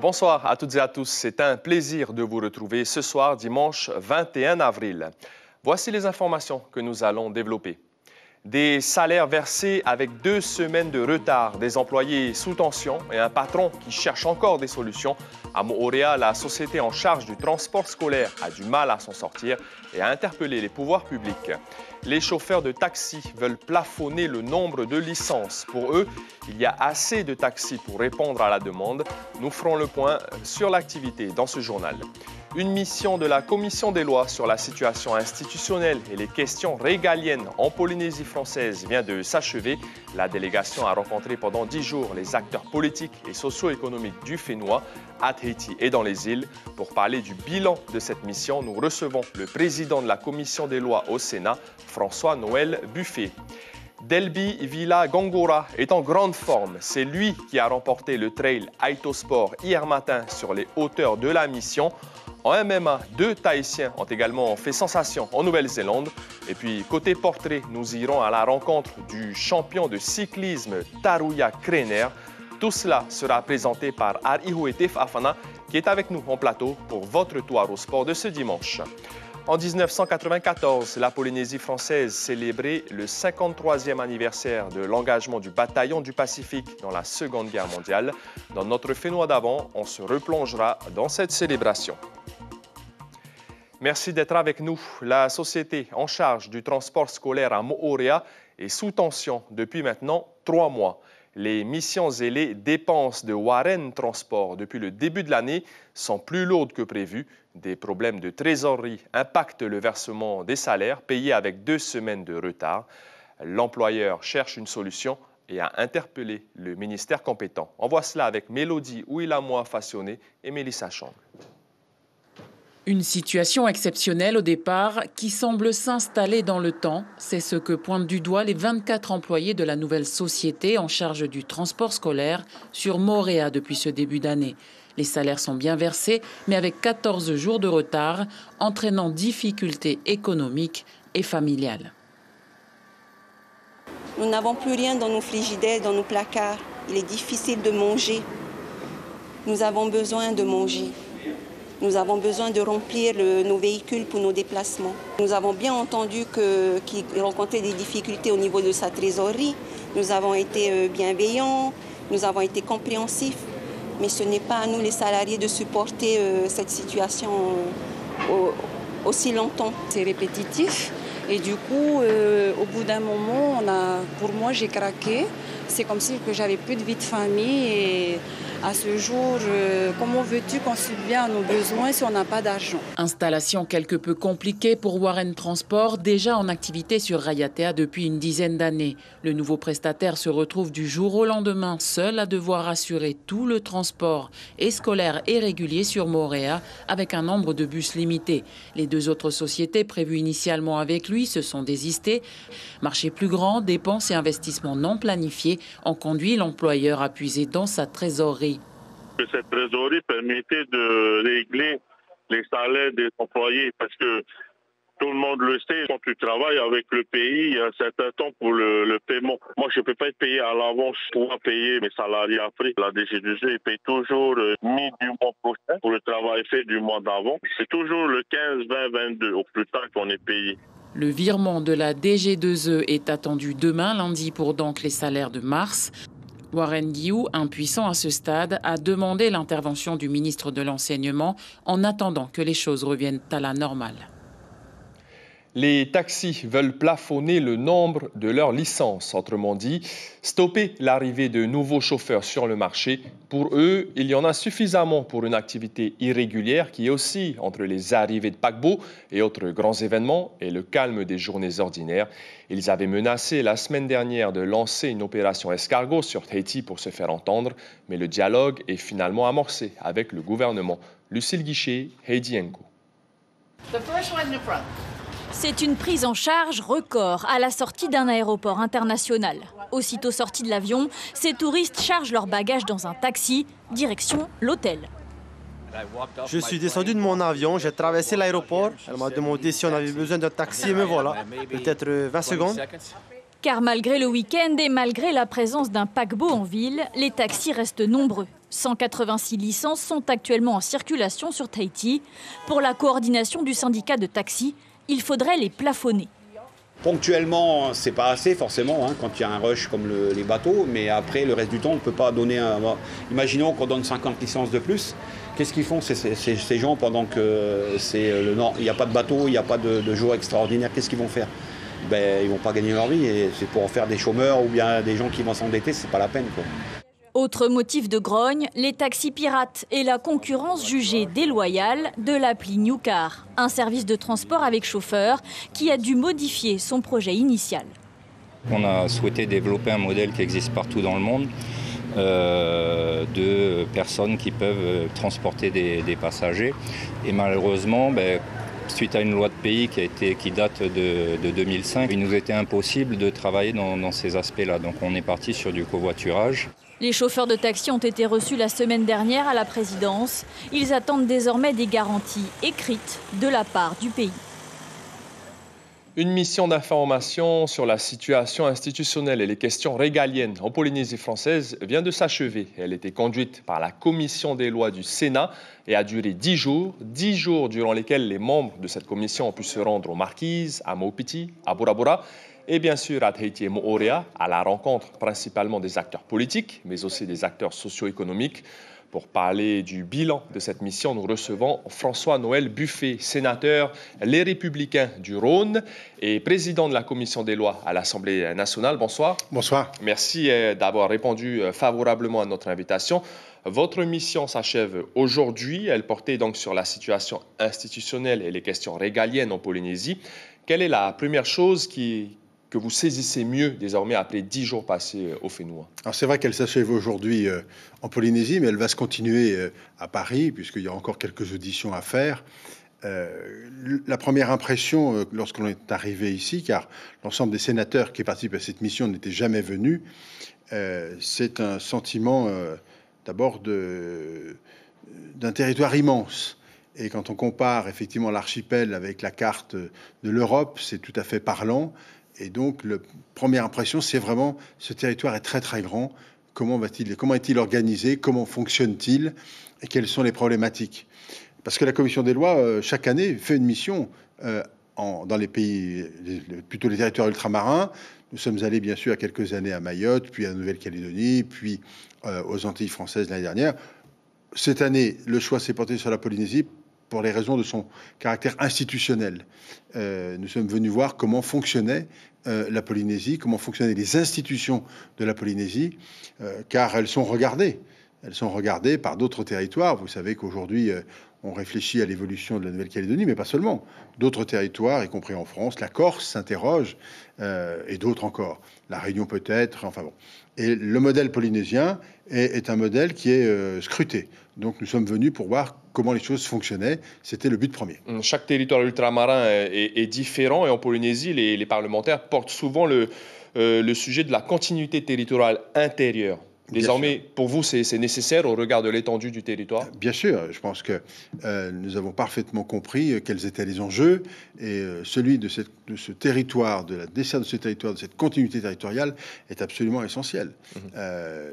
Bonsoir à toutes et à tous. C'est un plaisir de vous retrouver ce soir, dimanche 21 avril. Voici les informations que nous allons développer. Des salaires versés avec 2 semaines de retard, des employés sous tension et un patron qui cherche encore des solutions. À Moorea, la société en charge du transport scolaire a du mal à s'en sortir et a interpellé les pouvoirs publics. Les chauffeurs de taxi veulent plafonner le nombre de licences. Pour eux, il y a assez de taxis pour répondre à la demande. Nous ferons le point sur l'activité dans ce journal. Une mission de la Commission des lois sur la situation institutionnelle et les questions régaliennes en Polynésie française vient de s'achever. La délégation a rencontré pendant 10 jours les acteurs politiques et socio-économiques du Fénois, à Tahiti et dans les îles. Pour parler du bilan de cette mission, nous recevons le président de la Commission des lois au Sénat, François-Noël Buffet. Delby Villa Gongora est en grande forme. C'est lui qui a remporté le trail Aito Sport hier matin sur les hauteurs de la mission. En MMA, 2 Tahitiens ont également fait sensation en Nouvelle-Zélande. Et puis, côté portrait, nous irons à la rencontre du champion de cyclisme Taruya Krener. Tout cela sera présenté par Arihuetef Afana, qui est avec nous en plateau pour votre tour au sport de ce dimanche. En 1994, la Polynésie française célébrait le 53e anniversaire de l'engagement du bataillon du Pacifique dans la Seconde Guerre mondiale. Dans notre Fénois d'avant, on se replongera dans cette célébration. Merci d'être avec nous. La société en charge du transport scolaire à Moorea est sous tension depuis maintenant 3 mois. Les missions et les dépenses de Warren Transport depuis le début de l'année sont plus lourdes que prévu. Des problèmes de trésorerie impactent le versement des salaires payés avec 2 semaines de retard. L'employeur cherche une solution et a interpellé le ministère compétent. On voit cela avec Mélodie Ouilamoa Fassionné et Mélissa Chang. Une situation exceptionnelle au départ qui semble s'installer dans le temps. C'est ce que pointent du doigt les 24 employés de la nouvelle société en charge du transport scolaire sur Moorea depuis ce début d'année. Les salaires sont bien versés, mais avec 14 jours de retard, entraînant difficultés économiques et familiales. Nous n'avons plus rien dans nos frigidaires, dans nos placards. Il est difficile de manger. Nous avons besoin de manger. Nous avons besoin de remplir nos véhicules pour nos déplacements. Nous avons bien entendu qu'il rencontrait des difficultés au niveau de sa trésorerie. Nous avons été bienveillants, nous avons été compréhensifs. Mais ce n'est pas à nous, les salariés, de supporter cette situation aussi longtemps. C'est répétitif et du coup, au bout d'un moment, pour moi, j'ai craqué. C'est comme si j'avais plus de vie de famille et à ce jour, comment veux-tu qu'on subvienne à nos besoins si on n'a pas d'argent? Installation quelque peu compliquée pour Warren Transport, déjà en activité sur Rayatea depuis une dizaine d'années. Le nouveau prestataire se retrouve du jour au lendemain seul à devoir assurer tout le transport et scolaire et régulier sur Moorea avec un nombre de bus limité. Les 2 autres sociétés prévues initialement avec lui se sont désistées. Marché plus grand, dépenses et investissements non planifiés ont conduit l'employeur à puiser dans sa trésorerie. Cette trésorerie permettait de régler les salaires des employés parce que tout le monde le sait, quand tu travailles avec le pays, il y a un certain temps pour le paiement. Moi, je ne peux pas être payé à l'avance pour payer mes salariés après. La DG2E paye toujours mi-du mois prochain pour le travail fait du mois d'avant. C'est toujours le 15, 20, 22 au plus tard qu'on est payé. Le virement de la DG2E est attendu demain, lundi, pour donc les salaires de mars. Warren Guiou, impuissant à ce stade, a demandé l'intervention du ministre de l'Enseignement en attendant que les choses reviennent à la normale. Les taxis veulent plafonner le nombre de leurs licences, autrement dit, stopper l'arrivée de nouveaux chauffeurs sur le marché. Pour eux, il y en a suffisamment pour une activité irrégulière qui oscille entre les arrivées de paquebots et autres grands événements et le calme des journées ordinaires. Ils avaient menacé la semaine dernière de lancer une opération escargot sur Tahiti pour se faire entendre, mais le dialogue est finalement amorcé avec le gouvernement. Lucille Guichet, Heidi Enko. C'est une prise en charge record à la sortie d'un aéroport international. Aussitôt sortis de l'avion, ces touristes chargent leurs bagages dans un taxi, direction l'hôtel. Je suis descendu de mon avion, j'ai traversé l'aéroport. Elle m'a demandé si on avait besoin d'un taxi et me voilà. Peut-être 20 secondes. Car malgré le week-end et malgré la présence d'un paquebot en ville, les taxis restent nombreux. 186 licences sont actuellement en circulation sur Tahiti. Pour la coordination du syndicat de taxis, il faudrait les plafonner. Ponctuellement, c'est pas assez forcément quand il y a un rush comme les bateaux, mais après le reste du temps, on ne peut pas donner Imaginons qu'on donne 50 licences de plus. Qu'est-ce qu'ils font ces gens pendant que il n'y a pas de bateau, il n'y a pas de jours extraordinaires? Qu'est-ce qu'ils vont faire? Ils ne vont pas gagner leur vie et c'est pour en faire des chômeurs ou bien des gens qui vont s'endetter, c'est pas la peine, quoi. Autre motif de grogne, les taxis pirates et la concurrence jugée déloyale de l'appli Newcar, un service de transport avec chauffeur qui a dû modifier son projet initial. On a souhaité développer un modèle qui existe partout dans le monde de personnes qui peuvent transporter des passagers. Et malheureusement, suite à une loi de pays qui date de 2005, il nous était impossible de travailler dans ces aspects-là. Donc on est parti sur du covoiturage. Les chauffeurs de taxi ont été reçus la semaine dernière à la présidence. Ils attendent désormais des garanties écrites de la part du pays. Une mission d'information sur la situation institutionnelle et les questions régaliennes en Polynésie française vient de s'achever. Elle était conduite par la commission des lois du Sénat et a duré 10 jours durant lesquels les membres de cette commission ont pu se rendre aux Marquises, à Maupiti, à Burabura et bien sûr à Tahiti et Moorea, à la rencontre principalement des acteurs politiques, mais aussi des acteurs socio-économiques. Pour parler du bilan de cette mission, nous recevons François-Noël Buffet, sénateur Les Républicains du Rhône et président de la Commission des lois à l'Assemblée nationale. Bonsoir. Bonsoir. Merci d'avoir répondu favorablement à notre invitation. Votre mission s'achève aujourd'hui. Elle portait donc sur la situation institutionnelle et les questions régaliennes en Polynésie. Quelle est la première chose que vous saisissez mieux désormais après 10 jours passés au Fénois? Alors c'est vrai qu'elle s'achève aujourd'hui en Polynésie, mais elle va se continuer à Paris, puisqu'il y a encore quelques auditions à faire. La première impression, lorsqu'on est arrivé ici, car l'ensemble des sénateurs qui participent à cette mission n'étaient jamais venus, c'est un sentiment d'abord d'un territoire immense. Et quand on compare effectivement l'archipel avec la carte de l'Europe, c'est tout à fait parlant. Et donc, la première impression, c'est vraiment, ce territoire est très, très grand. Comment est-il organisé? Comment fonctionne-t-il? Et quelles sont les problématiques? Parce que la Commission des lois, chaque année, fait une mission dans les pays, plutôt les territoires ultramarins. Nous sommes allés, bien sûr, il y a quelques années à Mayotte, puis à Nouvelle-Calédonie, puis aux Antilles françaises l'année dernière. Cette année, le choix s'est porté sur la Polynésie pour les raisons de son caractère institutionnel. Nous sommes venus voir comment fonctionnait la Polynésie, comment fonctionnaient les institutions de la Polynésie, car elles sont regardées. Elles sont regardées par d'autres territoires. Vous savez qu'aujourd'hui, on réfléchit à l'évolution de la Nouvelle-Calédonie, mais pas seulement. D'autres territoires, y compris en France, la Corse s'interroge, et d'autres encore. La Réunion peut-être, enfin bon. Et le modèle polynésien est un modèle qui est scruté. Donc nous sommes venus pour voir comment les choses fonctionnaient. C'était le but premier. Chaque territoire ultramarin est différent et en Polynésie, les parlementaires portent souvent le sujet de la continuité territoriale intérieure. Désormais, pour vous, c'est nécessaire au regard de l'étendue du territoire? Bien sûr, je pense que nous avons parfaitement compris quels étaient les enjeux et celui de ce territoire, de la desserte de ce territoire, de cette continuité territoriale est absolument essentiel.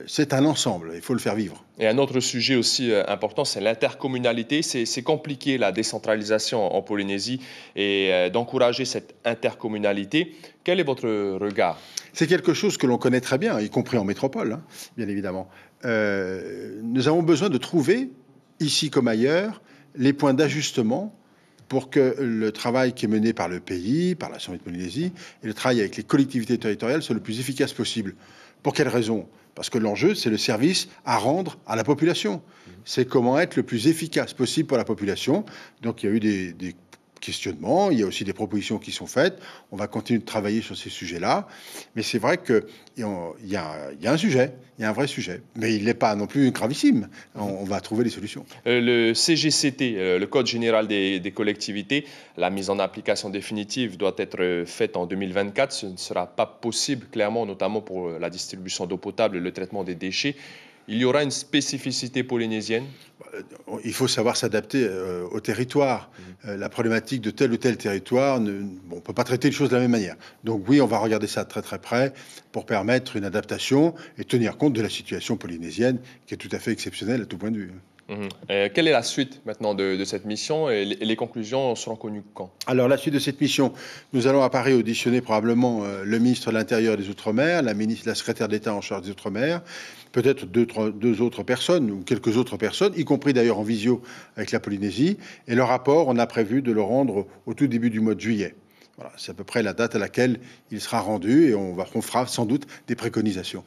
C'est un ensemble, il faut le faire vivre. Et un autre sujet aussi important, c'est l'intercommunalité. C'est compliqué la décentralisation en Polynésie et d'encourager cette intercommunalité. Quel est votre regard? C'est quelque chose que l'on connaît très bien, y compris en métropole, bien évidemment. Nous avons besoin de trouver, ici comme ailleurs, les points d'ajustement pour que le travail qui est mené par le pays, par l'Assemblée de Polynésie, et le travail avec les collectivités territoriales soit le plus efficace possible. Pour quelle raison? Parce que l'enjeu, c'est le service à rendre à la population. C'est comment être le plus efficace possible pour la population. Donc il y a eu des questionnements, il y a aussi des propositions qui sont faites. On va continuer de travailler sur ces sujets-là. Mais c'est vrai qu'il y a un sujet, il y a un vrai sujet. Mais il n'est pas non plus gravissime. On va trouver des solutions. Le CGCT, le Code général des collectivités, la mise en application définitive doit être faite en 2024. Ce ne sera pas possible, clairement, notamment pour la distribution d'eau potable et le traitement des déchets. il y aura une spécificité polynésienne? Il faut savoir s'adapter au territoire. La problématique de tel ou tel territoire, on ne peut pas traiter les choses de la même manière. Donc oui, on va regarder ça de très très près pour permettre une adaptation et tenir compte de la situation polynésienne qui est tout à fait exceptionnelle à tout point de vue. Quelle est la suite maintenant de cette mission et les conclusions seront connues quand? Alors la suite de cette mission, nous allons à Paris auditionner probablement le ministre de l'Intérieur et des Outre-mer, la secrétaire d'État en charge des Outre-mer, peut-être deux autres personnes ou quelques autres personnes, y compris d'ailleurs en visio avec la Polynésie. Et le rapport, on a prévu de le rendre au tout début du mois de juillet. Voilà, c'est à peu près la date à laquelle il sera rendu et on fera sans doute des préconisations.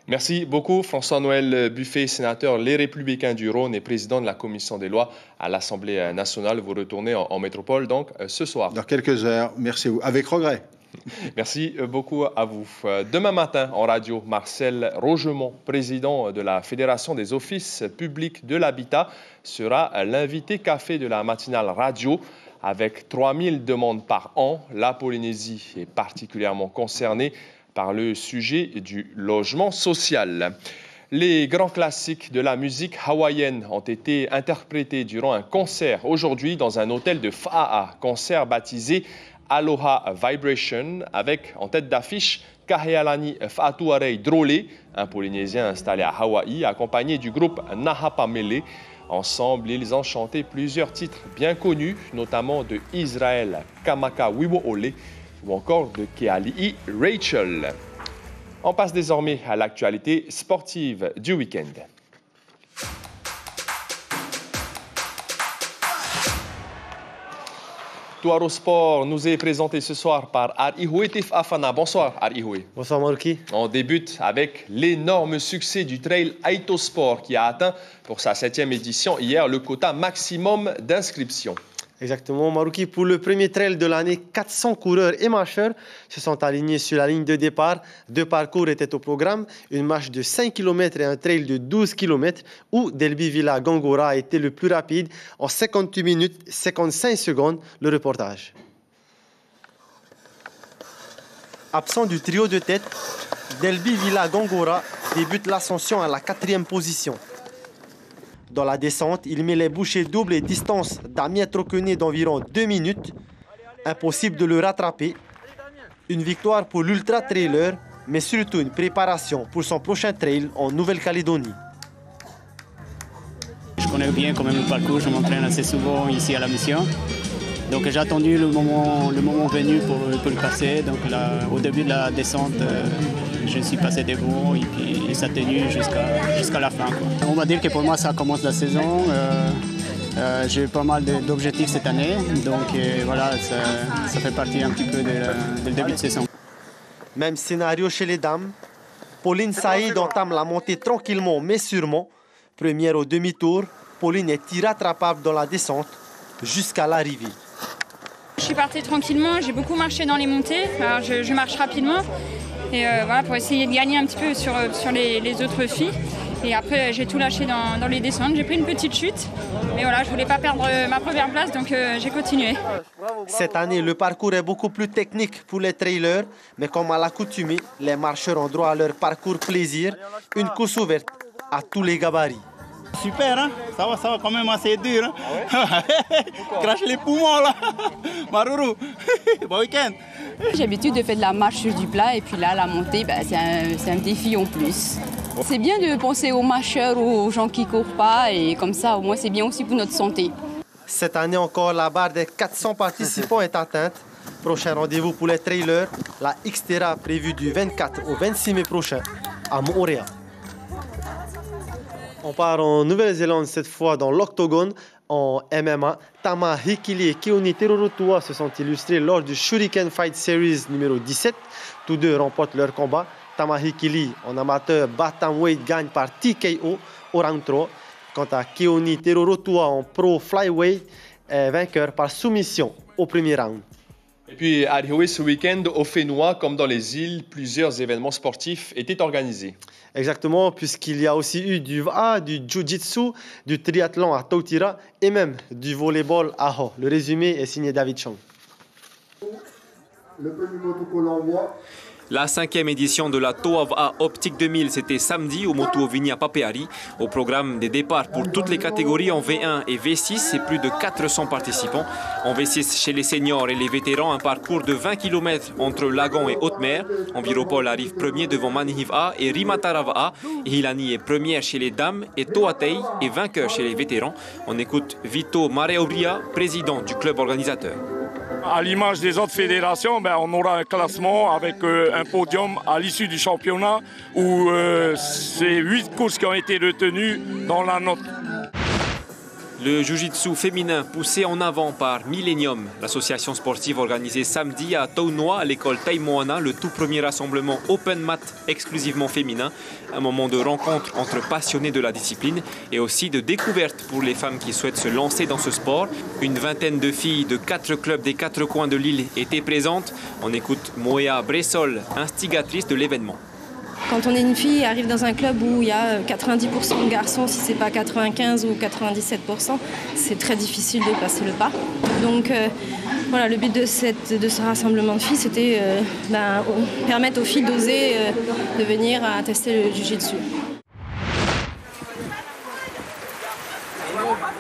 Merci beaucoup, François-Noël Buffet, sénateur Les Républicains du Rhône et président de la Commission des lois à l'Assemblée nationale. Vous retournez en métropole donc ce soir. Dans quelques heures, merci à vous, avec regret. Merci beaucoup à vous. Demain matin, en radio, Marcel Rogemont, président de la Fédération des offices publics de l'habitat, sera l'invité café de la matinale radio. Avec 3000 demandes par an, la Polynésie est particulièrement concernée par le sujet du logement social. Les grands classiques de la musique hawaïenne ont été interprétés durant un concert aujourd'hui dans un hôtel de Fa'a, concert baptisé Aloha Vibration, avec en tête d'affiche Kahealani Fa'atuarei Drole, un Polynésien installé à Hawaï, accompagné du groupe Nahapamele. Ensemble, ils ont chanté plusieurs titres bien connus, notamment de Israël Kamaka Wiwo'ole ou encore de Keali'i Rachel. On passe désormais à l'actualité sportive du week-end. Toaro Sport nous est présenté ce soir par Arihoué Afana. Bonsoir Arihoué. Bonsoir Maruki. On débute avec l'énorme succès du trail Aito Sport qui a atteint pour sa 7e édition hier le quota maximum d'inscriptions. Exactement, Maruki. Pour le premier trail de l'année, 400 coureurs et marcheurs se sont alignés sur la ligne de départ. 2 parcours étaient au programme, une marche de 5 km et un trail de 12 km où Delby Villa Gangora a été le plus rapide en 58 minutes 55 secondes. Le reportage. Absent du trio de tête, Delby Villa Gangora débute l'ascension à la 4e position. Dans la descente, il met les bouchées doubles et distance Damien Troquenet d'environ 2 minutes. Impossible de le rattraper. Une victoire pour l'ultra-trailer, mais surtout une préparation pour son prochain trail en Nouvelle-Calédonie. Je connais bien quand même le parcours, je m'entraîne assez souvent ici à la mission. Donc j'ai attendu le moment venu pour le passer. Donc là, au début de la descente, je suis passé des bons et puis ça a tenu jusqu'à la fin, quoi. On va dire que pour moi ça commence la saison. J'ai eu pas mal d'objectifs cette année. Donc voilà, ça fait partie un petit peu du début de saison. Même scénario chez les dames. Pauline Saïd entame la montée tranquillement mais sûrement. Première au demi-tour, Pauline est irrattrapable dans la descente jusqu'à l'arrivée. Je suis partie tranquillement, j'ai beaucoup marché dans les montées, alors je marche rapidement et voilà, pour essayer de gagner un petit peu sur les autres filles. Et après j'ai tout lâché dans les descentes, j'ai pris une petite chute, mais voilà, je voulais pas perdre ma première place donc j'ai continué. Cette année, le parcours est beaucoup plus technique pour les trailers, mais comme à l'accoutumée, les marcheurs ont droit à leur parcours plaisir, une course ouverte à tous les gabarits. Super, hein? Ça va quand même assez dur. Hein? Ah ouais? Crache les poumons là. Maruru, bon week-end. J'ai l'habitude de faire de la marche sur du plat et puis là, la montée, c'est un défi en plus. C'est bien de penser aux marcheurs, aux gens qui ne courent pas et comme ça, au moins, c'est bien aussi pour notre santé. Cette année encore, la barre des 400 participants est atteinte. Prochain rendez-vous pour les trailers, la Xterra prévue du 24 au 26 mai prochain à Moorea. On part en Nouvelle-Zélande cette fois dans l'octogone. En MMA, Tama Hikili et Keoni Terorotua se sont illustrés lors du Shuriken Fight Series numéro 17. Tous deux remportent leur combat. Tama Hikili, en amateur bantamweight, gagne par TKO au round 3. Quant à Keoni Terorotua, en pro flyweight, est vainqueur par soumission au premier round. Et puis, à Arihoué, ce week-end, au Fénois, comme dans les îles, plusieurs événements sportifs étaient organisés. Exactement, puisqu'il y a aussi eu du jiu-jitsu, du triathlon à Tautira et même du volleyball à Ho. Le résumé est signé David Chang. Le premier protocole en voie. La 5e édition de la Toava Optique 2000, c'était samedi au Motu Ovini à Papeari. Au programme des départs pour toutes les catégories en V1 et V6 et plus de 400 participants. En V6 chez les seniors et les vétérans, un parcours de 20 km entre Lagon et Haute-Mer. Enviropol arrive premier devant Manihiv A et Rimatarava A. Hilani est première chez les dames et Toatei est vainqueur chez les vétérans. On écoute Vito Mareobria, président du club organisateur. À l'image des autres fédérations, on aura un classement avec un podium à l'issue du championnat où c'est 8 courses qui ont été retenues dans la note. Le jiu-jitsu féminin poussé en avant par Millennium, l'association sportive organisée samedi à Taunoa à l'école Taimoana, le tout premier rassemblement open mat exclusivement féminin. Un moment de rencontre entre passionnés de la discipline et aussi de découverte pour les femmes qui souhaitent se lancer dans ce sport. Une vingtaine de filles de 4 clubs des 4 coins de l'île étaient présentes. On écoute Moea Bressol, instigatrice de l'événement. Quand on est une fille, arrive dans un club où il y a 90% de garçons, si ce n'est pas 95 ou 97%, c'est très difficile de passer le pas. Donc voilà, le but de ce rassemblement de filles, c'était permettre aux filles d'oser de venir à tester le jiu-jitsu.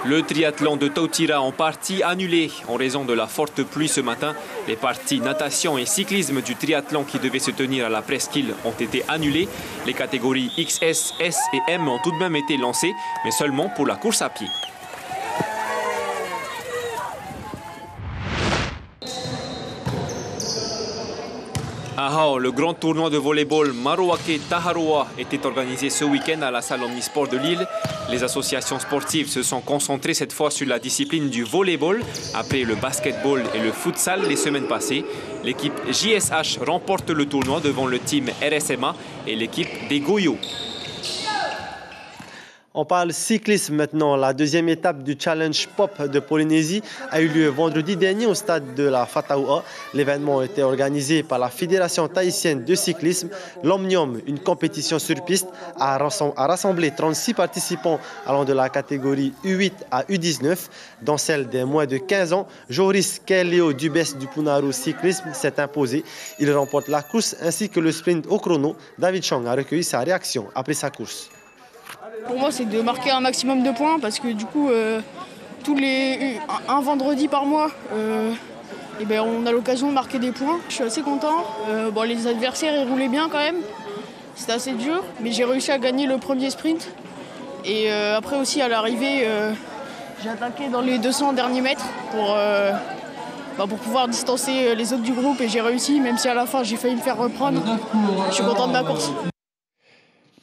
Le triathlon de Tautira en partie annulé en raison de la forte pluie ce matin. Les parties natation et cyclisme du triathlon qui devaient se tenir à la presqu'île ont été annulées. Les catégories XS, S et M ont tout de même été lancées, mais seulement pour la course à pied. À Hao, le grand tournoi de volleyball Maruake Taharua était organisé ce week-end à la salle Omnisport de Lille. Les associations sportives se sont concentrées cette fois sur la discipline du volleyball après le basketball et le futsal les semaines passées. L'équipe JSH remporte le tournoi devant le team RSMA et l'équipe des Goyo. On parle cyclisme maintenant. La deuxième étape du Challenge Pop de Polynésie a eu lieu vendredi dernier au stade de la Fataoua. L'événement a été organisé par la Fédération tahitienne de cyclisme. L'Omnium, une compétition sur piste, a rassemblé 36 participants allant de la catégorie U8 à U19. Dans celle des moins de 15 ans, Joris Keleo Dubes du Punaru Cyclisme s'est imposé. Il remporte la course ainsi que le sprint au chrono. David Chong a recueilli sa réaction après sa course. Pour moi, c'est de marquer un maximum de points parce que du coup, un vendredi par mois, on a l'occasion de marquer des points. Je suis assez content. Les adversaires, ils roulaient bien quand même. C'était assez dur, mais j'ai réussi à gagner le premier sprint. Et après aussi, à l'arrivée, j'ai attaqué dans les 200 derniers mètres pour pouvoir distancer les autres du groupe. Et j'ai réussi, même si à la fin, j'ai failli me faire reprendre. Je suis content de ma course.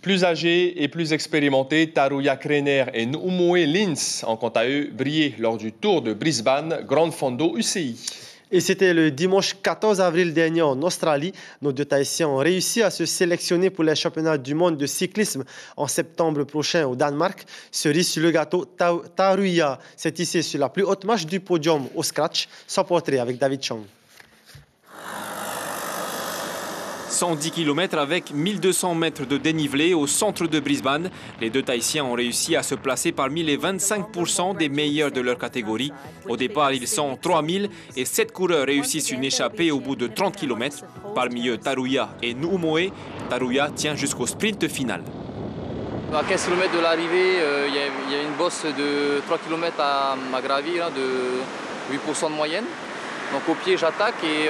Plus âgés et plus expérimentés, Taruya Krener et Nuumue Lins ont quant à eux brillé lors du Tour de Brisbane Grand Fondo UCI. Et c'était le dimanche 14 avril dernier en Australie. Nos deux Tahitiens ont réussi à se sélectionner pour les championnats du monde de cyclisme en septembre prochain au Danemark. Cerise sur le gâteau, Taruya s'est hissé sur la plus haute marche du podium au scratch. Son portrait avec David Chong. 110 km avec 1200 mètres de dénivelé au centre de Brisbane. Les deux Tahitiens ont réussi à se placer parmi les 25% des meilleurs de leur catégorie. Au départ, ils sont 3000 et 7 coureurs réussissent une échappée au bout de 30 km. Parmi eux, Taruya et Nuumue. Taruya tient jusqu'au sprint final. À 15 km de l'arrivée, il y a une bosse de 3 km à gravir, de 8% de moyenne. Donc au pied, j'attaque et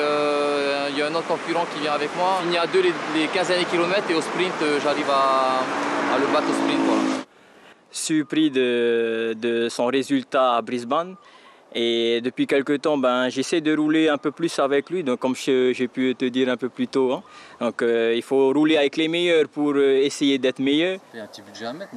il y a un autre concurrent qui vient avec moi. Il y a deux les 15 derniers kilomètres et au sprint, j'arrive à le battre au sprint. Voilà. Surpris de son résultat à Brisbane. Et depuis quelques temps, j'essaie de rouler un peu plus avec lui, donc comme j'ai pu te dire un peu plus tôt. Hein. Donc il faut rouler avec les meilleurs pour essayer d'être meilleur.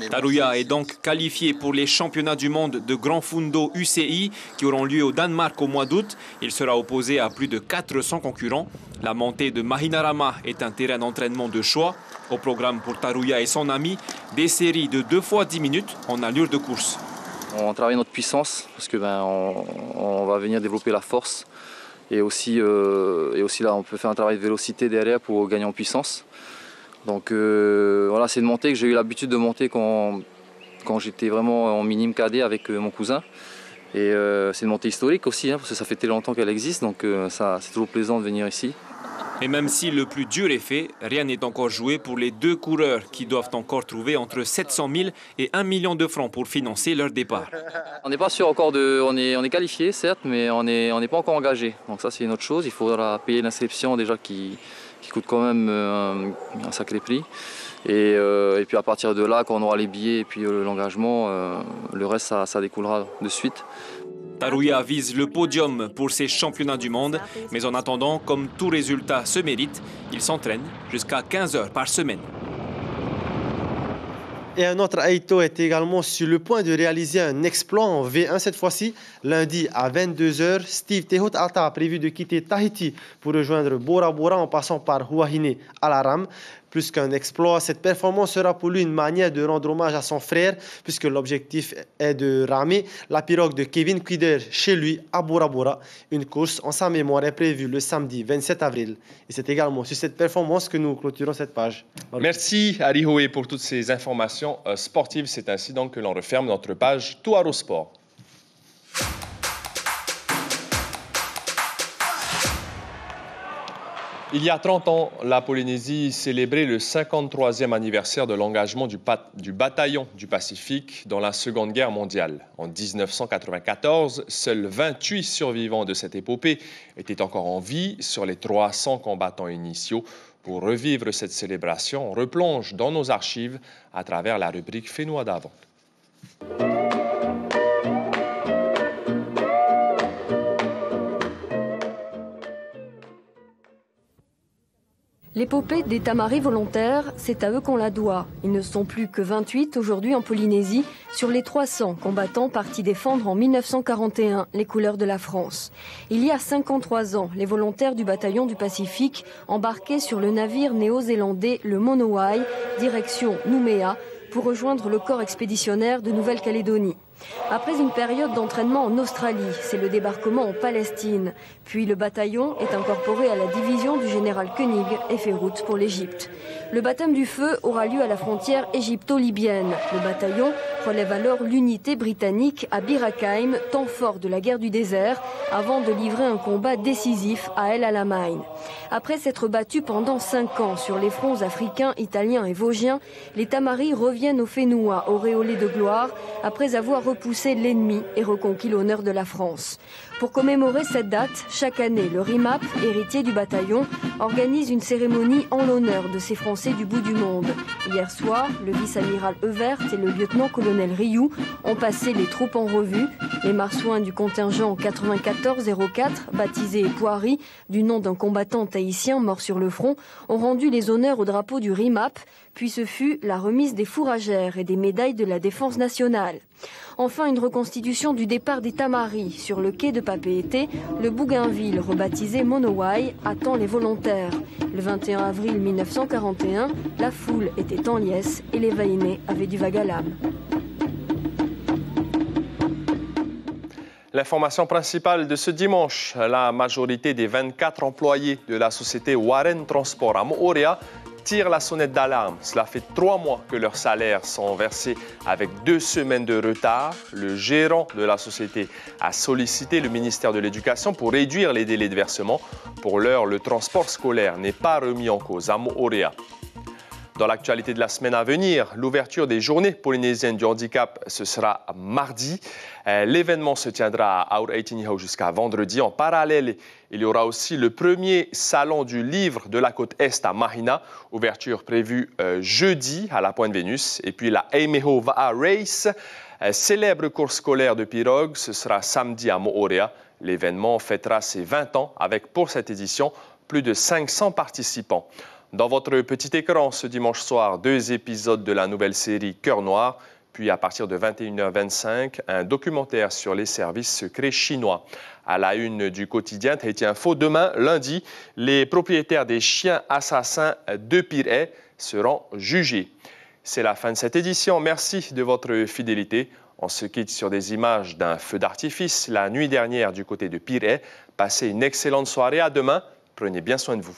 Taruya est donc qualifié pour les championnats du monde de Grand Fondo UCI qui auront lieu au Danemark au mois d'août. Il sera opposé à plus de 400 concurrents. La montée de Mahinarama est un terrain d'entraînement de choix. Au programme pour Taruya et son ami, des séries de 2 fois 10 minutes en allure de course. On travaille notre puissance parce que on va venir développer la force et aussi là on peut faire un travail de vélocité derrière pour gagner en puissance. Donc voilà, c'est une montée que j'ai eu l'habitude de monter quand j'étais vraiment en minime cadet avec mon cousin. Et c'est une montée historique aussi parce que ça fait très longtemps qu'elle existe, donc c'est toujours plaisant de venir ici. Et même si le plus dur est fait, rien n'est encore joué pour les 2 coureurs qui doivent encore trouver entre 700 000 et 1 million de francs pour financer leur départ. On n'est pas sûr encore on est qualifié certes, mais on n'est pas encore engagé. Donc ça c'est une autre chose, il faudra payer l'inscription déjà qui coûte quand même un sacré prix. Et puis à partir de là, quand on aura les billets et puis l'engagement, le reste ça découlera de suite. Tarouya vise le podium pour ces championnats du monde, mais en attendant, comme tout résultat se mérite, il s'entraîne jusqu'à 15 heures par semaine. Et un autre Aito est également sur le point de réaliser un exploit en V1 cette fois-ci. Lundi à 22 h, Steve Tehut Ata a prévu de quitter Tahiti pour rejoindre Bora Bora en passant par Huahine à la rame. Plus qu'un exploit, cette performance sera pour lui une manière de rendre hommage à son frère, puisque l'objectif est de ramer la pirogue de Kevin Quider chez lui à Bora Bora. Une course en sa mémoire est prévue le samedi 27 avril. Et c'est également sur cette performance que nous clôturons cette page. Merci Ari Hoé pour toutes ces informations sportives. C'est ainsi donc que l'on referme notre page Touaro Sport. Il y a 30 ans, la Polynésie célébrait le 53e anniversaire de l'engagement du bataillon du Pacifique dans la Seconde Guerre mondiale. En 1994, seuls 28 survivants de cette épopée étaient encore en vie sur les 300 combattants initiaux. Pour revivre cette célébration, on replonge dans nos archives à travers la rubrique Fénois d'avant. L'épopée des Tamaris volontaires, c'est à eux qu'on la doit. Ils ne sont plus que 28 aujourd'hui en Polynésie, sur les 300 combattants partis défendre en 1941 les couleurs de la France. Il y a 53 ans, les volontaires du bataillon du Pacifique embarquaient sur le navire néo-zélandais le Monowai, direction Nouméa, pour rejoindre le corps expéditionnaire de Nouvelle-Calédonie. Après une période d'entraînement en Australie, c'est le débarquement en Palestine. Puis le bataillon est incorporé à la division du général Koenig et fait route pour l'Égypte. Le baptême du feu aura lieu à la frontière égypto-libyenne. Le bataillon relève alors l'unité britannique à Bir Hakeim, temps fort de la guerre du désert, avant de livrer un combat décisif à El Alamein. Après s'être battus pendant 5 ans sur les fronts africains, italiens et vosgiens, les Tamaris reviennent aux Fénois, auréolés de gloire, après avoir repoussé l'ennemi et reconquis l'honneur de la France. Pour commémorer cette date, chaque année, le RIMAP, héritier du bataillon, organise une cérémonie en l'honneur de ces Français du bout du monde. Hier soir, le vice-amiral Evert et le lieutenant-colonel Rioux ont passé les troupes en revue. Les marsouins du contingent 9404, baptisé Poiry, du nom d'un combattant haïtien mort sur le front, ont rendu les honneurs au drapeau du RIMAP, puis ce fut la remise des fourragères et des médailles de la défense nationale. Enfin, une reconstitution du départ des Tamaris sur le quai de Papeete, le Bougainville, rebaptisé Monowai, attend les volontaires. Le 21 avril 1941, la foule était en liesse et les Vaïnés avaient du vague à l'âme. L'information principale de ce dimanche, la majorité des 24 employés de la société Warren Transport à Moorea tirent la sonnette d'alarme. Cela fait 3 mois que leurs salaires sont versés avec 2 semaines de retard. Le gérant de la société a sollicité le ministère de l'Éducation pour réduire les délais de versement. Pour l'heure, le transport scolaire n'est pas remis en cause à Moorea. Dans l'actualité de la semaine à venir, l'ouverture des Journées polynésiennes du handicap, ce sera mardi. L'événement se tiendra à Aur-Eitinihau jusqu'à vendredi. En parallèle, il y aura aussi le premier salon du livre de la côte Est à Mahina, ouverture prévue jeudi à la Pointe Vénus. Et puis la Eimeho Va'a Race, célèbre course scolaire de pirogue, ce sera samedi à Moorea. L'événement fêtera ses 20 ans avec, pour cette édition, plus de 500 participants. Dans votre petit écran, ce dimanche soir, 2 épisodes de la nouvelle série Cœur Noir, puis à partir de 21h25, un documentaire sur les services secrets chinois. À la une du quotidien Tahiti Info, demain, lundi, les propriétaires des chiens assassins de Pirée seront jugés. C'est la fin de cette édition. Merci de votre fidélité. On se quitte sur des images d'un feu d'artifice la nuit dernière du côté de Pirée. Passez une excellente soirée. À demain. Prenez bien soin de vous.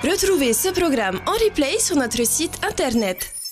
Retrouvez ce programme en replay sur notre site internet.